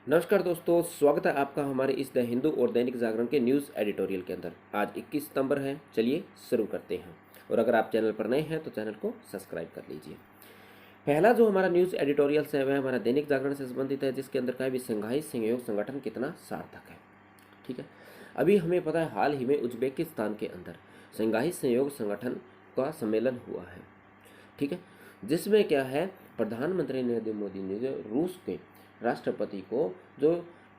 नमस्कार दोस्तों, स्वागत है आपका हमारे इस द हिंदू और दैनिक जागरण के न्यूज़ एडिटोरियल के अंदर। आज 21 सितंबर है। चलिए शुरू करते हैं। और अगर आप चैनल पर नए हैं तो चैनल को सब्सक्राइब कर लीजिए। पहला जो हमारा न्यूज़ एडिटोरियल है वह हमारा दैनिक जागरण से संबंधित है, जिसके अंदर का है भी संघाई सहयोग संगठन कितना सार्थक है। ठीक है, अभी हमें पता है हाल ही में उज्बेकिस्तान के अंदर संघाई सहयोग संगठन का सम्मेलन हुआ है। ठीक है, जिसमें क्या है, प्रधानमंत्री नरेंद्र मोदी ने जो रूस के राष्ट्रपति को जो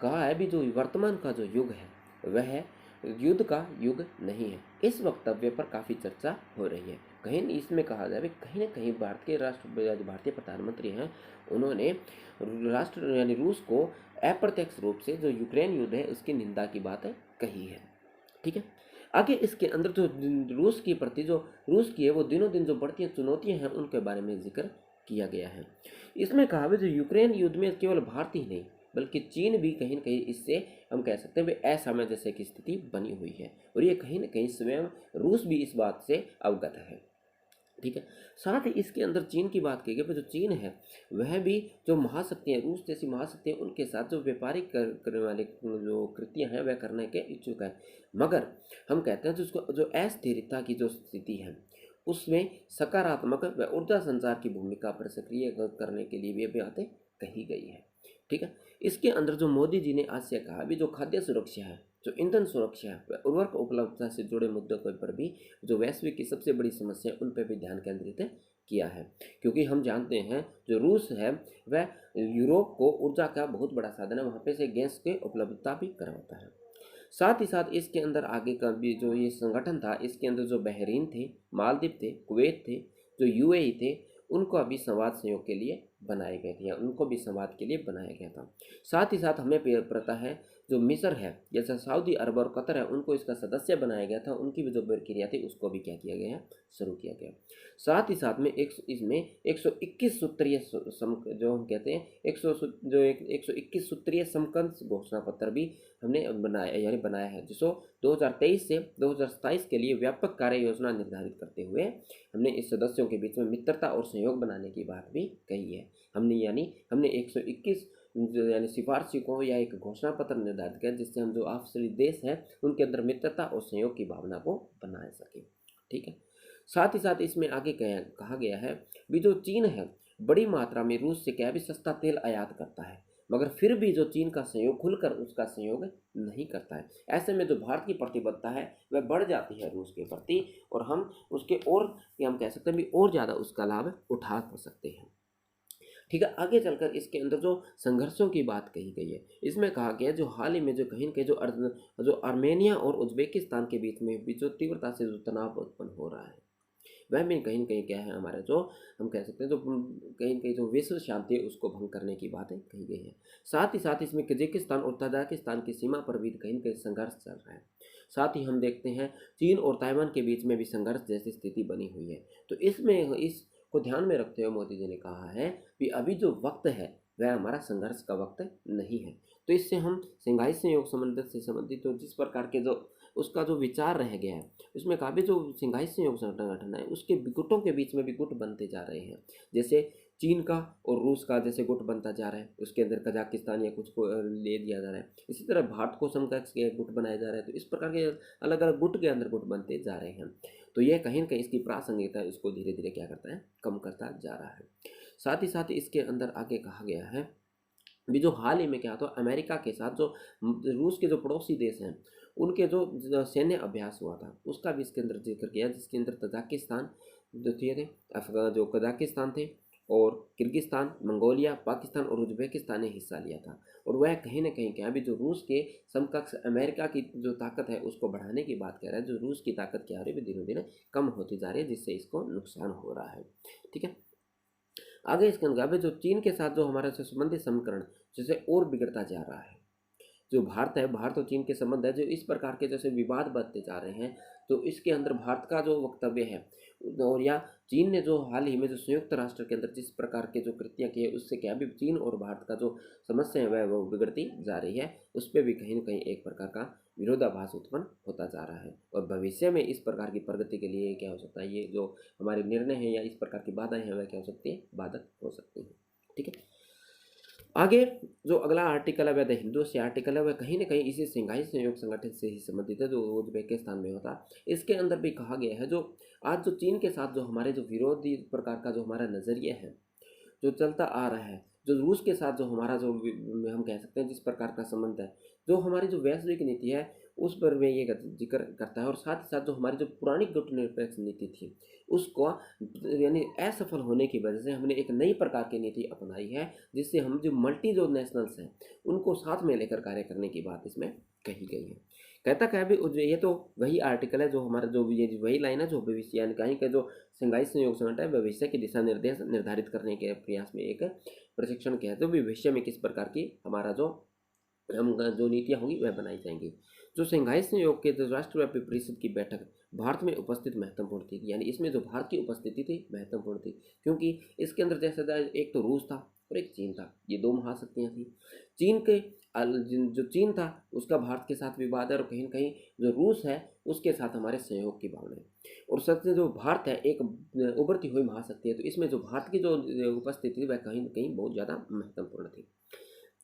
कहा है भी जो वर्तमान का जो युग है वह युद्ध का युग नहीं है। इस वक्तव्य पर काफ़ी चर्चा हो रही है। कहीं इसमें कहा जाए कहीं ना कहीं भारत के भारतीय प्रधानमंत्री हैं, उन्होंने राष्ट्र यानी रूस को अप्रत्यक्ष रूप से जो यूक्रेन युद्ध है उसकी निंदा की बात कही है। ठीक है, आगे इसके अंदर जो रूस की प्रति जो रूस की है वो दिनों दिन जो बढ़ती चुनौतियां हैं उनके बारे में जिक्र किया गया है। इसमें कहा है जो यूक्रेन युद्ध में केवल भारत ही नहीं बल्कि चीन भी कहीं न कहीं इससे हम कह सकते हैं असामंजस्य की स्थिति बनी हुई है, और ये कहीं न कहीं स्वयं रूस भी इस बात से अवगत है। ठीक है, साथ ही इसके अंदर चीन की बात की गई, पर जो चीन है वह भी जो महाशक्तियाँ रूस जैसी महाशक्तियाँ उनके साथ जो व्यापारिक करने वाले जो कृतियाँ हैं वह करने के इच्छुक है। मगर हम कहते हैं जो उसको जो अस्थिरता की जो स्थिति है उसमें सकारात्मक व ऊर्जा संचार की भूमिका पर सक्रिय करने के लिए भी बातें कही गई है। ठीक है, इसके अंदर जो मोदी जी ने आज से कहा भी जो खाद्य सुरक्षा है, जो ईंधन सुरक्षा है व उर्वरक उपलब्धता से जुड़े मुद्दों पर भी जो वैश्विक की सबसे बड़ी समस्या है उन पर भी ध्यान केंद्रित किया है। क्योंकि हम जानते हैं जो रूस है वह यूरोप को ऊर्जा का बहुत बड़ा साधन है, वहाँ पे से गैस की उपलब्धता भी करवाता है। साथ ही साथ इसके अंदर आगे का भी जो ये संगठन था, इसके अंदर जो बहरीन थे, मालदीव थे, कुवैत थे, जो यूएई थे, उनको अभी संवाद सहयोग के लिए बनाए गए थे या उनको भी संवाद के लिए बनाया गया था। साथ ही साथ हमें पता है जो मिस्र है जैसा सऊदी अरब और कतर है उनको इसका सदस्य बनाया गया था, उनकी भी जो प्रक्रिया थी उसको भी क्या किया गया है, शुरू किया गया। साथ ही साथ में इसमें 121 सूत्रीय जो हम कहते हैं 121 सूत्रीय समकक्ष घोषणा पत्र भी हमने बनाया है, जिसको 2023 से 2027 के लिए व्यापक कार्य योजना निर्धारित करते हुए हमने इस सदस्यों के बीच में मित्रता और सहयोग बनाने की बात भी कही है। हमने 121 यानी सिफारशी को या एक घोषणा पत्र निर्धारित किया जिससे हम जो आपसी देश हैं उनके अंदर मित्रता और सहयोग की भावना को बना सके। ठीक है, साथ ही साथ इसमें आगे कहा गया है भी जो चीन है बड़ी मात्रा में रूस से क्या भी सस्ता तेल आयात करता है, मगर फिर भी जो चीन का सहयोग खुलकर उसका सहयोग नहीं करता है। ऐसे में जो भारत की प्रतिबद्धता है वह बढ़ जाती है रूस के प्रति, और हम उसके और हम कह सकते हैं भी और ज़्यादा उसका लाभ उठा सकते हैं। ठीक है, आगे चलकर इसके अंदर जो संघर्षों की बात कही गई है, इसमें कहा गया जो हाल ही में जो कहीं न कहीं जो आर्मेनिया और उज्बेकिस्तान के बीच में भी जो तीव्रता से जो तनाव उत्पन्न हो रहा है वह भी कहीं न कहीं क्या है, हमारा जो हम कह सकते हैं जो कहीं न कहीं जो विश्व शांति है उसको भंग करने की बातें कही गई है। साथ ही साथ इसमें कजाकिस्तान और तजाकिस्तान की सीमा पर भी कहीं न कहीं संघर्ष चल रहा है। साथ ही हम देखते हैं चीन और ताइवान के बीच में भी संघर्ष जैसी स्थिति बनी हुई है। तो इसमें इसको ध्यान में रखते हुए मोदी जी ने कहा है कि अभी जो वक्त है वह हमारा संघर्ष का वक्त नहीं है। तो इससे हम शंघाई सहयोग से संबंधित तो जिस प्रकार के जो उसका जो विचार रह गया है उसमें काफ़ी जो शंघाई सहयोग संगठन है उसके गुटों के बीच में भी गुट बनते जा रहे हैं। जैसे चीन का और रूस का जैसे गुट बनता जा रहा है, उसके अंदर कजाकिस्तान या कुछ को ले दिया जा रहा है। इसी तरह भारत को समकक्ष के गुट बनाए जा रहे हैं। तो इस प्रकार के अलग अलग गुट के अंदर गुट बनते जा रहे हैं। तो यह कहीं ना कहीं इसकी प्रासंगिकता है उसको धीरे धीरे क्या करता है, कम करता जा रहा है। साथ ही साथ इसके अंदर आगे कहा गया है भी जो हाल ही में क्या था अमेरिका के साथ जो रूस के जो पड़ोसी देश हैं उनके जो सैन्य अभ्यास हुआ था उसका भी इसके अंदर जिक्र किया, जिसके अंदर तजाकिस्तान जो थे जो कजाकिस्तान थे और किर्गिस्तान, मंगोलिया, पाकिस्तान और उज्बेकिस्तान ने हिस्सा लिया था। और वह कहीं ना कहीं क्या भी जो रूस के समकक्ष अमेरिका की जो ताकत है उसको बढ़ाने की बात कर रहा है। जो रूस की ताकत क्या हो रही है दिनों दिन कम होती जा रही है, जिससे इसको नुकसान हो रहा है। ठीक है, आगे इसके अंदर जो चीन के साथ जो हमारा जो संबंधित समीकरण जैसे और बिगड़ता जा रहा है। जो भारत है, भारत और चीन के संबंध है जो इस प्रकार के जैसे विवाद बढ़ते जा रहे हैं, तो इसके अंदर भारत का जो वक्तव्य है और या चीन ने जो हाल ही में जो संयुक्त राष्ट्र के अंदर जिस प्रकार के जो कृतियाँ की है उससे क्या भी चीन और भारत का जो समस्या है वह वो बिगड़ती जा रही है। उस पर भी कहीं ना कहीं एक प्रकार का विरोधाभास उत्पन्न होता जा रहा है, और भविष्य में इस प्रकार की प्रगति के लिए क्या हो सकता है, ये जो हमारे निर्णय है या इस प्रकार की बाधाएं हैं वह क्या हो सकती है, बाधक हो सकती है। ठीक है, आगे जो अगला आर्टिकल है वह द हिंदू से आर्टिकल है, वह कहीं न कहीं इसी शंघाई सहयोग संगठन से ही संबंधित है, जो उज़्बेकिस्तान में होता है। इसके अंदर भी कहा गया है, जो आज जो चीन के साथ जो हमारे जो विरोधी प्रकार का जो हमारा नज़रिया है, जो चलता आ रहा है, जो रूस के साथ जो हमारा जो हम कह सकते हैं जिस प्रकार का संबंध है, जो हमारी जो वैश्विक नीति है उस पर में ये जिक्र करता है। और साथ ही साथ जो हमारी जो पुरानी गुटनिरपेक्ष नीति थी उसको यानी असफल होने की वजह से हमने एक नई प्रकार की नीति अपनाई है, जिससे हम जो मल्टी जो नेशनल्स हैं उनको साथ में लेकर कार्य करने की बात इसमें कही गई है। कहता क्या भी ये तो वही आर्टिकल है जो हमारा जो ये वही लाइन है जो भविष्य यानी कहीं का जो शंघाई सहयोग संगठन है भविष्य के दिशा निर्देश निर्धारित करने के प्रयास में एक प्रशिक्षण किया है, तो भविष्य में किस प्रकार की हमारा जो हम जो नीतियाँ होंगी वह बनाई जाएंगी। जो शंघाई सहयोग के जो राष्ट्रव्यापी परिषद की बैठक भारत में उपस्थित महत्वपूर्ण थी, यानी इसमें जो भारत की उपस्थिति थी महत्वपूर्ण थी, क्योंकि इसके अंदर जैसे एक तो रूस था और एक चीन था, ये दो महाशक्तियाँ थी। चीन के जो चीन था उसका भारत के साथ विवाद है, और कहीं न कहीं जो रूस है उसके साथ हमारे सहयोग की भावना है। और सबसे जो भारत है एक उभरती हुई महाशक्ति है, तो इसमें जो भारत की जो उपस्थिति थी वह कहीं न कहीं बहुत ज़्यादा महत्वपूर्ण थी।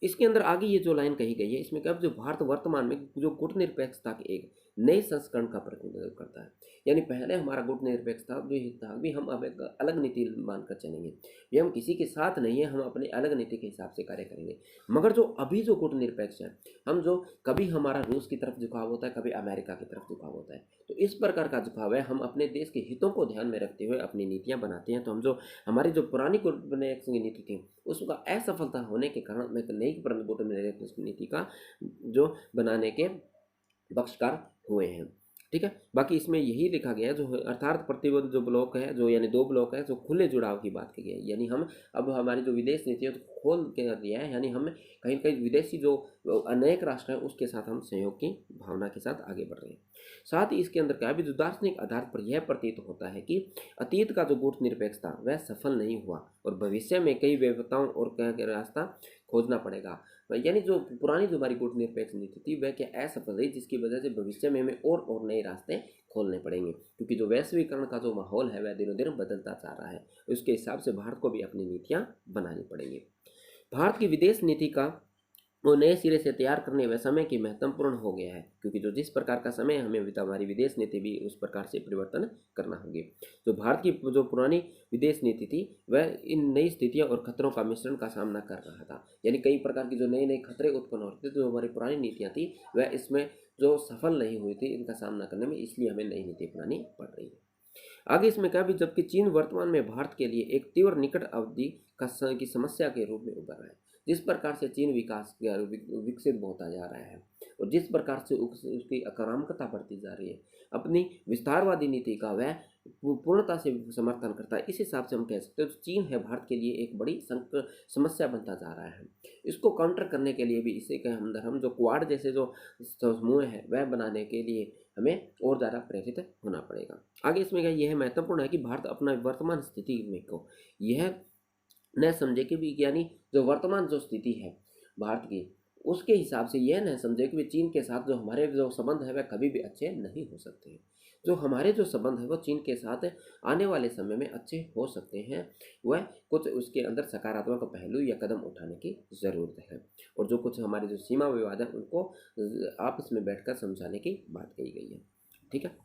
इसके अंदर आगे ये जो लाइन कही गई है इसमें क्या जो भारत वर्तमान में जो गुटनिरपेक्षता के एक नए संस्करण का प्रतिनिधित्व करता है, यानी पहले हमारा गुटनिरपेक्षता भी था भी हम अब एक अलग नीति मानकर चलेंगे, ये हम किसी के साथ नहीं है, हम अपने अलग नीति के हिसाब से कार्य करेंगे। मगर जो अभी जो गुटनिरपेक्ष है, हम जो कभी हमारा रूस की तरफ झुकाव होता है, कभी अमेरिका की तरफ झुकाव होता है, तो इस प्रकार का झुकाव है हम अपने देश के हितों को ध्यान में रखते हुए अपनी नीतियाँ बनाते हैं। तो हम जो हमारी जो पुरानी गुटनिरपेक्ष की नीति थी उसका असफलता होने के कारण मैं नई गुटनिरपेक्ष नीति का जो बनाने के पक्षकार हुए हैं। ठीक है, बाकी इसमें यही लिखा गया है जो अर्थात प्रतिबंध जो ब्लॉक है जो यानी दो ब्लॉक है जो खुले जुड़ाव की बात की गई है, यानी हम अब हमारी जो विदेश नीति है तो खोल के दिया है, यानी हम कहीं न कहीं विदेशी जो अनेक राष्ट्र हैं उसके साथ हम सहयोग की भावना के साथ आगे बढ़ रहे हैं। साथ ही इसके अंदर क्या है जो दार्शनिक आधार पर यह प्रतीत होता है कि अतीत का जो गुटनिरपेक्ष था वह सफल नहीं हुआ और भविष्य में कई विविधताओं और रास्ता खोजना पड़ेगा। यानी जो पुरानी जो हमारी गुटनिरपेक्ष नीति थी वह क्या असफल रही, जिसकी वजह से भविष्य में हमें और नए रास्ते खोलने पड़ेंगे, क्योंकि जो वैश्वीकरण का जो माहौल है वह दिनों दिन बदलता जा रहा है। उसके हिसाब से भारत को भी अपनी नीतियाँ बनानी पड़ेंगी। भारत की विदेश नीति का वो नए सिरे से तैयार करने व समय की महत्वपूर्ण हो गया है, क्योंकि जो जिस प्रकार का समय हमें हमारी विदेश नीति भी उस प्रकार से परिवर्तन करना होगी। जो भारत की जो पुरानी विदेश नीति थी वह इन नई स्थितियों और खतरों का मिश्रण का सामना कर रहा था, यानी कई प्रकार की जो नए नए खतरे उत्पन्न हो रहे थे, जो हमारी पुरानी नीतियाँ थी वह इसमें जो सफल नहीं हुई थी इनका सामना करने में, इसलिए हमें नई नीति अपनानी पड़ रही है। आगे इसमें क्या भी जबकि चीन वर्तमान में भारत के लिए एक तीव्र निकट अवधि की समस्या के रूप में उभर रहा है। जिस प्रकार से चीन विकसित होता जा रहा है और जिस प्रकार से उसकी आक्रामकता बढ़ती जा रही है, अपनी विस्तारवादी नीति का वह पूर्णता से समर्थन करता है। इस हिसाब से हम कह सकते हैं तो चीन है भारत के लिए एक बड़ी समस्या बनता जा रहा है। इसको काउंटर करने के लिए भी इसे के अंदर हम जो क्वाड जैसे जो समूह है वह बनाने के लिए हमें और ज़्यादा प्रेरित होना पड़ेगा। आगे इसमें क्या यह महत्वपूर्ण है कि भारत अपना वर्तमान स्थिति में को यह न समझे कि विज्ञानी जो वर्तमान जो स्थिति है भारत की उसके हिसाब से यह न समझे कि चीन के साथ जो हमारे जो संबंध है वह कभी भी अच्छे नहीं हो सकते। जो हमारे जो संबंध है वो चीन के साथ आने वाले समय में अच्छे हो सकते हैं, वह कुछ उसके अंदर सकारात्मक पहलू या कदम उठाने की ज़रूरत है, और जो कुछ हमारे जो सीमा विवाद है उनको आपस में बैठकर समझाने की बात कही गई है। ठीक है,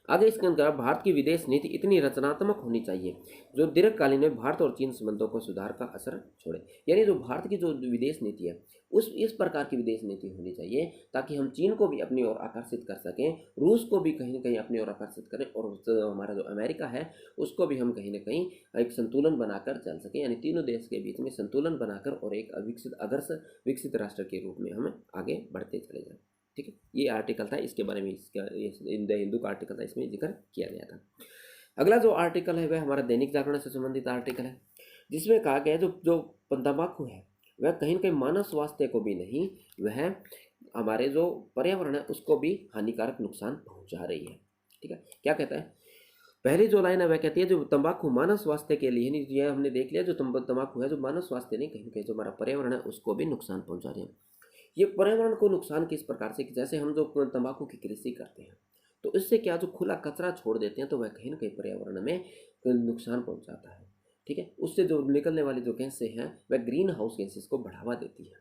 आगे इसके अंदर भारत की विदेश नीति इतनी रचनात्मक होनी चाहिए जो दीर्घकालीन में भारत और चीन संबंधों को सुधार का असर छोड़े, यानी जो भारत की जो विदेश नीति है इस प्रकार की विदेश नीति होनी चाहिए ताकि हम चीन को भी अपनी ओर आकर्षित कर सकें, रूस को भी कहीं ना कहीं अपनी ओर आकर्षित करें, और हमारा जो अमेरिका है उसको भी हम कहीं ना कहीं एक संतुलन बनाकर चल सकें, यानी तीनों देश के बीच में संतुलन बनाकर और एक विकसित राष्ट्र के रूप में हम आगे बढ़ते चले जाएं। ठीक है, ये आर्टिकल था, इसके बारे में इसका इन द हिंदू का आर्टिकल था, इसमें जिक्र किया गया था। अगला जो आर्टिकल है वह हमारा दैनिक जागरण से संबंधित आर्टिकल है, जिसमें कहा गया है जो तंबाकू है वह कहीं ना कहीं मानव स्वास्थ्य को भी नहीं, वह हमारे जो पर्यावरण है उसको भी हानिकारक नुकसान पहुंचा रही है। ठीक है, क्या कहता है पहली जो लाइन है वह कहती है जो तंबाकू मानव स्वास्थ्य के लिए नहीं, यह हमने देख लिया जो तंबाकू है जो मानव स्वास्थ्य नहीं कहीं ना कहीं जो हमारा पर्यावरण है उसको भी नुकसान पहुंचा रही है। ये पर्यावरण को नुकसान किस प्रकार से कि जैसे हम जो तंबाकू की कृषि करते हैं तो इससे क्या जो खुला कचरा छोड़ देते हैं तो वह कहीं ना कहीं पर्यावरण में नुकसान पहुंचाता है। ठीक है। उससे जो निकलने वाली जो गैसें हैं वह ग्रीन हाउस गैसेस को बढ़ावा देती है,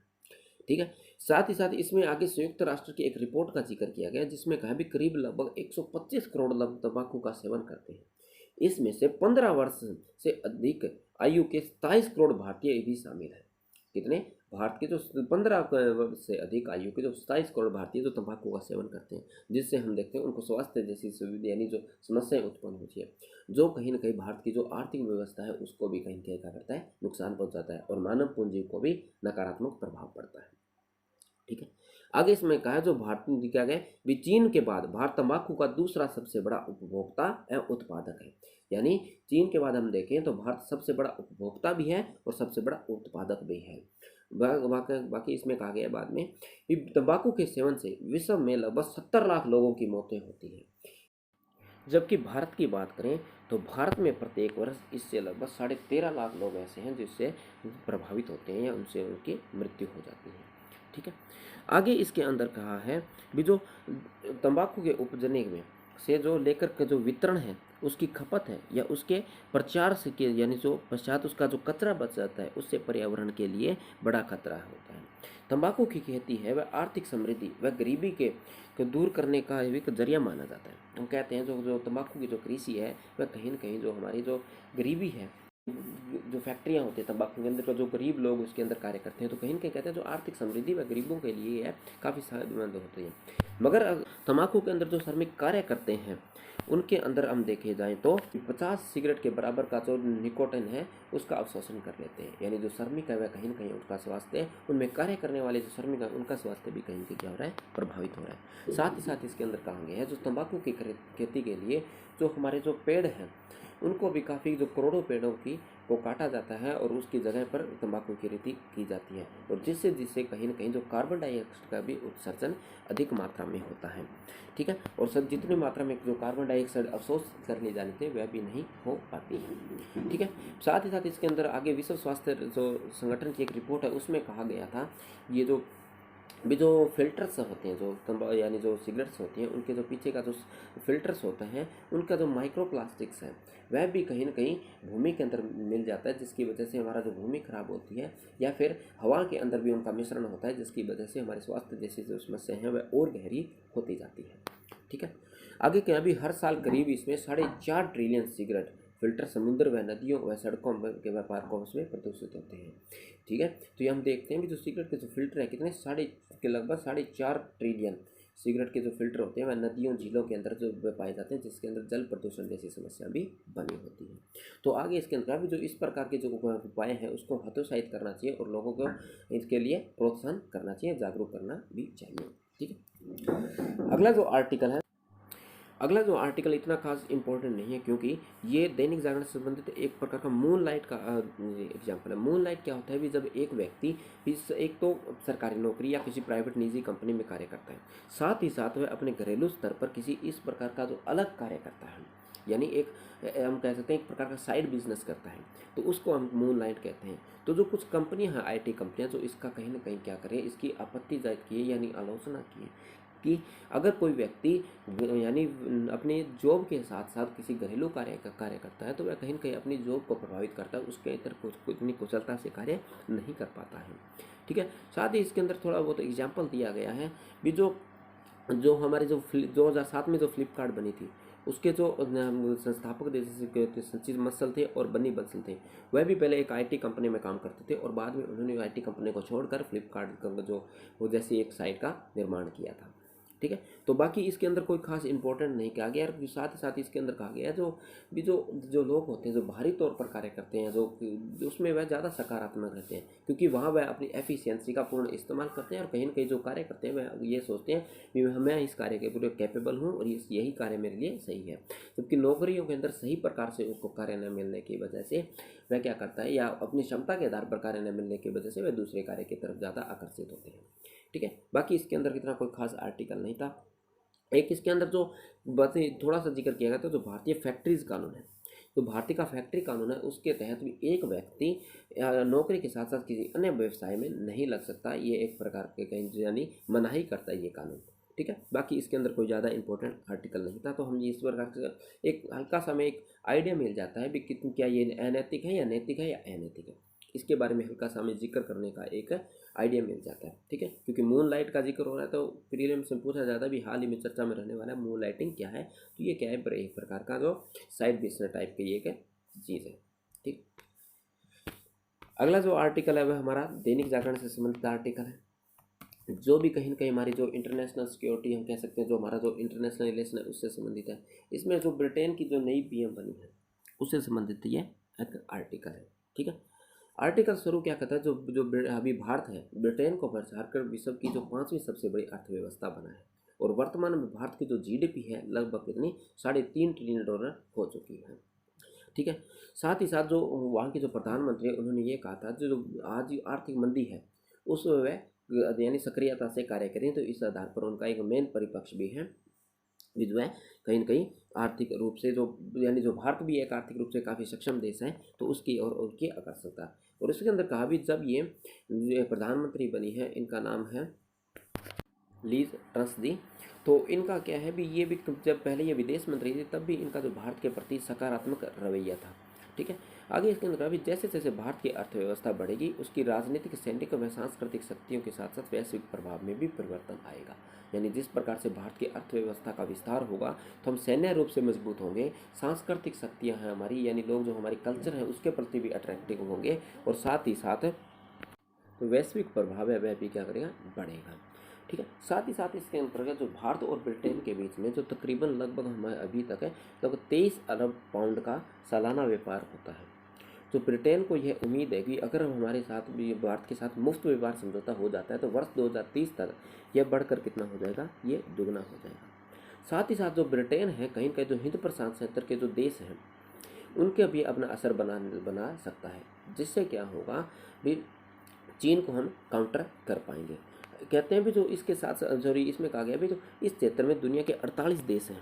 ठीक है। साथ ही साथ इसमें आगे संयुक्त राष्ट्र की एक रिपोर्ट का जिक्र किया गया जिसमें कहा भी करीब लगभग 125 करोड़ लोग तंबाकू का सेवन करते हैं। इसमें से 15 वर्ष से अधिक आयु के 27 करोड़ भारतीय भी शामिल है। कितने? भारत के जो 15 वर्ष से अधिक आयु के जो 27 करोड़ भारतीय जो तंबाकू का सेवन करते हैं, जिससे हम देखते हैं उनको स्वास्थ्य जैसी यानी जो समस्याएं उत्पन्न होती है, जो कहीं ना कहीं भारत की जो आर्थिक व्यवस्था है उसको भी कहीं ना कहीं क्या करता है, नुकसान पहुंचाता है और मानव पूंजी को भी नकारात्मक प्रभाव पड़ता है, ठीक है। आगे इसमें कहा है जो भारत में क्या गया भी चीन के बाद भारत तंबाकू का दूसरा सबसे बड़ा उपभोक्ता एवं उत्पादक है। यानी चीन के बाद हम देखें तो भारत सबसे बड़ा उपभोक्ता भी है और सबसे बड़ा उत्पादक भी है। बाकी इसमें कहा गया बाद में कि तंबाकू के सेवन से विश्व में लगभग 70 लाख लोगों की मौतें होती हैं, जबकि भारत की बात करें तो भारत में प्रत्येक वर्ष इससे लगभग 13.5 लाख लोग ऐसे हैं जिससे प्रभावित होते हैं या उनसे उनकी मृत्यु हो जाती है, ठीक है। आगे इसके अंदर कहा है भी जो तंबाकू के उपजने में से जो लेकर के जो वितरण है उसकी खपत है या उसके प्रचार से के यानी जो पश्चात उसका जो कचरा बच जाता है उससे पर्यावरण के लिए बड़ा खतरा होता है। तंबाकू की खेती है वह आर्थिक समृद्धि व गरीबी के को दूर करने का एक जरिया माना जाता है। हम कहते हैं जो जो तंबाकू की जो कृषि है वह कहीं न कहीं जो हमारी जो गरीबी है, जो फैक्ट्रियाँ होती हैं तंबाकू के अंदर का जो गरीब लोग उसके अंदर कार्य करते हैं, तो कहीं न कहीं कहते हैं जो आर्थिक समृद्धि व गरीबों के लिए है काफ़ी फायदेमंद होती है। मगर तंबाकू के अंदर जो श्रमिक कार्य करते हैं उनके अंदर हम देखे जाएँ तो 50 सिगरेट के बराबर का जो निकोटिन है उसका अवशोषण कर लेते हैं। यानी जो श्रमिक है वह कहीं न कहीं उनका स्वास्थ्य, उनमें कार्य करने वाले जो श्रमिक हैं उनका स्वास्थ्य भी कहीं न कहीं क्या हो रहा है, प्रभावित हो रहा है। साथ ही साथ इसके अंदर कहा गया है जो तंबाकू की खेती के लिए जो हमारे जो पेड़ हैं उनको भी काफ़ी जो करोड़ों पेड़ों की को काटा जाता है और उसकी जगह पर तंबाकू की खेती की जाती है और जिससे कहीं ना कहीं जो कार्बन डाइऑक्साइड का भी उत्सर्जन अधिक मात्रा में होता है, ठीक है। और सब जितनी मात्रा में जो कार्बन डाइऑक्साइड अवशोष करने जाने थे वह भी नहीं हो पाती है, ठीक है। साथ ही साथ इसके अंदर आगे विश्व स्वास्थ्य जो संगठन की एक रिपोर्ट है उसमें कहा गया था ये जो भी जो फिल्टर्स होते हैं जो यानी जो सिगरेट्स होती हैं उनके जो पीछे का जो फिल्टर्स होते हैं उनका जो माइक्रो प्लास्टिक्स है वह भी कहीं ना कहीं भूमि के अंदर मिल जाता है, जिसकी वजह से हमारा जो भूमि खराब होती है या फिर हवा के अंदर भी उनका मिश्रण होता है जिसकी वजह से हमारे स्वास्थ्य जैसी जो समस्या हैं वह और गहरी होती जाती है, ठीक है। आगे क्या अभी हर साल करीब इसमें 4.5 ट्रिलियन सिगरेट फिल्टर समुद्र व नदियों व सड़कों के व्यापार को उसमें प्रदूषित होते हैं, ठीक है। तो ये हम देखते हैं कि जो सिगरेट के जो फिल्टर है कितने लगभग 4.5 ट्रिलियन सिगरेट के जो फिल्टर होते हैं वह नदियों झीलों के अंदर जो पाए जाते हैं जिसके अंदर जल प्रदूषण जैसी समस्या भी बनी होती है। तो आगे इसके अंदर भी जो इस प्रकार के जो उपाय हैं उसको हतोत्साहित करना चाहिए और लोगों को इसके लिए प्रोत्साहन करना चाहिए, जागरूक करना भी चाहिए, ठीक है। अगला जो आर्टिकल इतना खास इंपॉर्टेंट नहीं है क्योंकि ये दैनिक जागरण से संबंधित एक प्रकार का मून लाइट का एग्जाम्पल है। मून लाइट क्या होता है भी जब एक व्यक्ति एक तो सरकारी नौकरी या किसी प्राइवेट निजी कंपनी में कार्य करता है, साथ ही साथ वह अपने घरेलू स्तर पर किसी इस प्रकार का जो अलग कार्य करता है, यानी एक हम कह सकते हैं एक प्रकार का साइड बिजनेस करता है, तो उसको हम मून लाइट कहते हैं। तो जो कुछ कंपनियां हैं IT कंपनियां जो इसका कहीं ना कहीं क्या करें इसकी आपत्ति जाहिर की है यानी आलोचना की है कि अगर कोई व्यक्ति यानी अपने जॉब के साथ साथ किसी घरेलू कार्य करता है तो वह कहीं ना कहीं अपनी जॉब को प्रभावित करता है, उसके अंदर इतनी कुशलता से कार्य नहीं कर पाता है, ठीक है। साथ ही इसके अंदर थोड़ा बहुत एग्जाम्पल दिया गया है भी जो हमारे जो 2007 में जो फ्लिपकार्ट बनी थी उसके जो संस्थापक जैसे सचिन मसल थे और बन्नी बंसल थे, वह भी पहले एक IT कंपनी में काम करते थे और बाद में उन्होंने IT कंपनी को छोड़कर फ्लिपकार्ट का जो वो जैसी एक साइट का निर्माण किया था, ठीक है। तो बाकी इसके अंदर कोई खास इंपॉर्टेंट नहीं कहा गया और साथ ही साथ इसके अंदर कहा गया जो लोग होते हैं जो बाहरी तौर पर कार्य करते हैं जो उसमें वह ज़्यादा सकारात्मक रहते हैं क्योंकि वहाँ वह अपनी एफिशिएंसी का पूर्ण इस्तेमाल करते हैं और कहीं ना कहीं जो कार्य करते हैं वह ये सोचते हैं कि मैं इस कार्य के पूरे कैपेबल हूँ और यही कार्य मेरे लिए सही है। जबकि नौकरियों के अंदर सही प्रकार से उसको कार्य न मिलने की वजह से वह क्या करता है या अपनी क्षमता के आधार पर कार्य न मिलने की वजह से वह दूसरे कार्य की तरफ ज़्यादा आकर्षित होते हैं, ठीक है। बाकी इसके अंदर कितना कोई खास आर्टिकल नहीं था। एक इसके अंदर जो बातें थोड़ा सा जिक्र किया गया था जो भारतीय फैक्ट्रीज कानून है, तो भारतीय का फैक्ट्री कानून है उसके तहत भी एक व्यक्ति नौकरी के साथ साथ किसी अन्य व्यवसाय में नहीं लग सकता, ये एक प्रकार के कहीं यानी मनाही करता है ये कानून, ठीक है। बाकी इसके अंदर कोई ज़्यादा इंपॉर्टेंट आर्टिकल नहीं था, तो हम इस प्रकार से एक हल्का सा हमें एक आइडिया मिल जाता है भी कि क्या ये अनैतिक है या नैतिक है या अनैतिक है, इसके बारे में हल्का सा हमें जिक्र करने का एक आइडिया मिल जाता है। ठीक है, क्योंकि मून लाइट का जिक्र हो रहा है तो प्रीलिम्स में पूछा जाता है भी हाल ही में चर्चा में रहने वाला है मून लाइटिंग क्या है, तो ये क्या है, एक प्रकार का जो साइड बिजनेस टाइप की एक चीज़ है। ठीक, अगला जो आर्टिकल है वह हमारा दैनिक जागरण से संबंधित आर्टिकल है, जो भी कहीं ना कहीं हमारी जो इंटरनेशनल सिक्योरिटी हम कह सकते हैं, जो हमारा जो इंटरनेशनल रिलेशन है उससे संबंधित है। इसमें जो ब्रिटेन की जो नई पीएम बनी है उससे संबंधित ये एक आर्टिकल है। ठीक है, आर्टिकल शुरू क्या कहता है, जो अभी भारत है ब्रिटेन को पछाड़कर विश्व की जो 5वीं सबसे बड़ी अर्थव्यवस्था बना है, और वर्तमान में भारत की जो जीडीपी है लगभग कितनी $3.5 ट्रिलियन हो चुकी है। ठीक है, साथ ही साथ जो वहाँ के जो प्रधानमंत्री है उन्होंने ये कहा था जो आज आर्थिक मंदी है उस वह यानी सक्रियता से कार्य करें, तो इस आधार पर उनका एक मेन परिपक्ष भी है जो है कहीं न कहीं आर्थिक रूप से जो यानी जो भारत भी एक आर्थिक रूप से काफ़ी सक्षम देश है, तो उसकी और उनकी आकर्षकता। और इसके अंदर कहा भी जब ये प्रधानमंत्री बनी है, इनका नाम है लीज ट्रस दी, तो इनका क्या है भी ये भी जब पहले ये विदेश मंत्री थे तब भी इनका जो भारत के प्रति सकारात्मक रवैया था। ठीक है, आगे इसके अंदर भी जैसे जैसे भारत की अर्थव्यवस्था बढ़ेगी उसकी राजनीतिक, सैनिक व सांस्कृतिक शक्तियों के साथ साथ वैश्विक प्रभाव में भी परिवर्तन आएगा। यानी जिस प्रकार से भारत की अर्थव्यवस्था का विस्तार होगा तो हम सैन्य रूप से मजबूत होंगे, सांस्कृतिक शक्तियाँ हैं हमारी यानी लोग जो हमारी कल्चर है उसके प्रति भी अट्रैक्टिव होंगे, और साथ ही साथ वैश्विक प्रभाव है वह भी क्या करेगा, बढ़ेगा। ठीक है, साथ ही साथ इसके अंतर्गत जो भारत और ब्रिटेन के बीच में जो तकरीबन लगभग हमें अभी तक है लगभग 23 अरब पाउंड का सालाना व्यापार होता है। तो ब्रिटेन को यह उम्मीद है कि अगर हमारे साथ भी भारत के साथ मुफ्त व्यापार समझौता हो जाता है तो वर्ष 2030 तक यह बढ़कर कितना हो जाएगा, ये दुगना हो जाएगा। साथ ही साथ जो ब्रिटेन है कहीं कहीं जो हिंद प्रशांत क्षेत्र के जो देश हैं उनके भी अपना असर बना सकता है, जिससे क्या होगा भी चीन को हम काउंटर कर पाएंगे। कहते हैं भी जो इसके साथ सॉरी इसमें कहा गया भी जो इस क्षेत्र में दुनिया के 48 देश हैं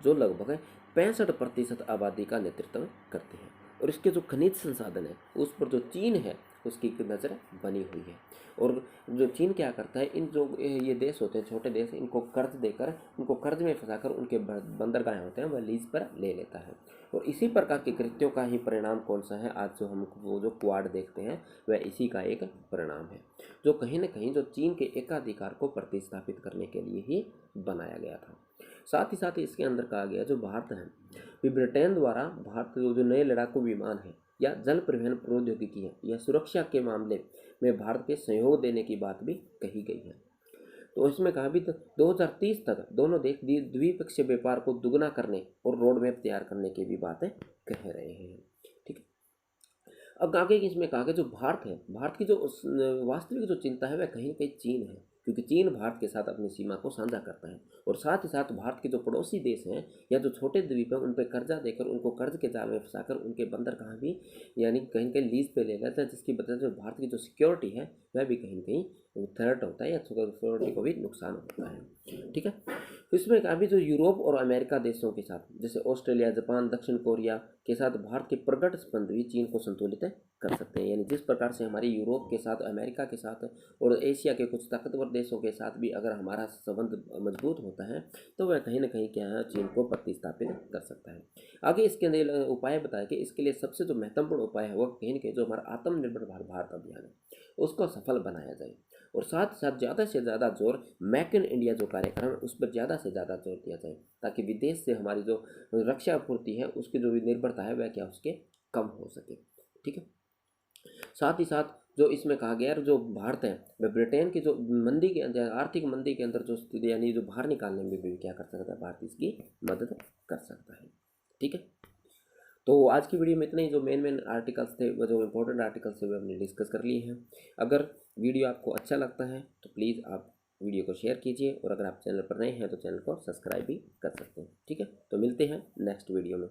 जो लगभग 65% आबादी का नेतृत्व करते हैं, और इसके जो खनिज संसाधन है उस पर जो चीन है उसकी नज़र बनी हुई है। और जो चीन क्या करता है, इन जो ये देश होते हैं छोटे देश, इनको कर्ज देकर उनको कर्ज में फंसाकर उनके बंदरगाह होते हैं वह लीज पर ले लेता है। और इसी प्रकार के कृत्यों का ही परिणाम कौन सा है, आज जो हम वो जो क्वाड देखते हैं वह इसी का एक परिणाम है, जो कहीं ना कहीं जो चीन के एकाधिकार को प्रतिस्थापित करने के लिए ही बनाया गया था। साथ ही साथ इसके अंदर कहा गया जो भारत है भी ब्रिटेन द्वारा भारत जो नए लड़ाकू विमान है या जल परिवहन प्रौद्योगिकी है या सुरक्षा के मामले में भारत के सहयोग देने की बात भी कही गई है। तो इसमें कहा भी 2030 तक दोनों देश द्विपक्षीय व्यापार को दुगना करने और रोड मैप तैयार करने की भी बातें कह रहे हैं। ठीक है, अब आगे इसमें कहा कि जो भारत है, भारत की जो वास्तविक जो चिंता है वह कहीं कहीं चीन है, क्योंकि चीन भारत के साथ अपनी सीमा को साझा करता है, और साथ ही साथ भारत के जो पड़ोसी देश हैं या जो छोटे द्वीप हैं उन पर कर्जा देकर उनको कर्ज के जाल में फंसाकर उनके बंदरगाह भी यानी कहीं कहीं लीज पे ले लेता है, जिसकी वजह से भारत की जो सिक्योरिटी है वह भी कहीं कहीं थ्रेट होता है या सिक्योरिटी को भी नुकसान होता है। ठीक है, तो इसमें अभी जो यूरोप और अमेरिका देशों के साथ जैसे ऑस्ट्रेलिया, जापान, दक्षिण कोरिया के साथ भारत के प्रगट संबंध भी चीन को संतुलित कर सकते हैं। यानी जिस प्रकार से हमारी यूरोप के साथ, अमेरिका के साथ और एशिया के कुछ ताकतवर देशों के साथ भी अगर हमारा संबंध मजबूत होता है तो वह कहीं ना कहीं क्या है, चीन को प्रतिस्थापित कर सकता है। आगे इसके अंदर उपाय बताया कि इसके लिए सबसे जो महत्वपूर्ण उपाय है वह कहीं ना कहीं जो हमारा आत्मनिर्भर भारत अभियान है उसको सफल बनाया जाए, और साथ साथ ज़्यादा से ज़्यादा जोर मेक इन इंडिया जो कार्यक्रम है उस पर ज़्यादा से ज़्यादा जोर दिया जाए, ताकि विदेश से हमारी जो रक्षा आपूर्ति है उसकी जो निर्भरता है वह क्या उसके कम हो सके। ठीक है, साथ ही साथ जो इसमें कहा गया है जो भारत है वह ब्रिटेन की जो मंदी के अंदर, आर्थिक मंदी के अंदर जो स्थिति यानी जो बाहर निकालने में भी क्या कर सकता है, भारत इसकी मदद कर सकता है। ठीक है, तो आज की वीडियो में इतने ही जो मेन आर्टिकल्स थे, वो जो इम्पोर्टेंट आर्टिकल्स थे वो हमने डिस्कस कर लिए हैं। अगर वीडियो आपको अच्छा लगता है तो प्लीज़ आप वीडियो को शेयर कीजिए, और अगर आप चैनल पर नए हैं तो चैनल को सब्सक्राइब भी कर सकते हैं। ठीक है, तो मिलते हैं नेक्स्ट वीडियो में।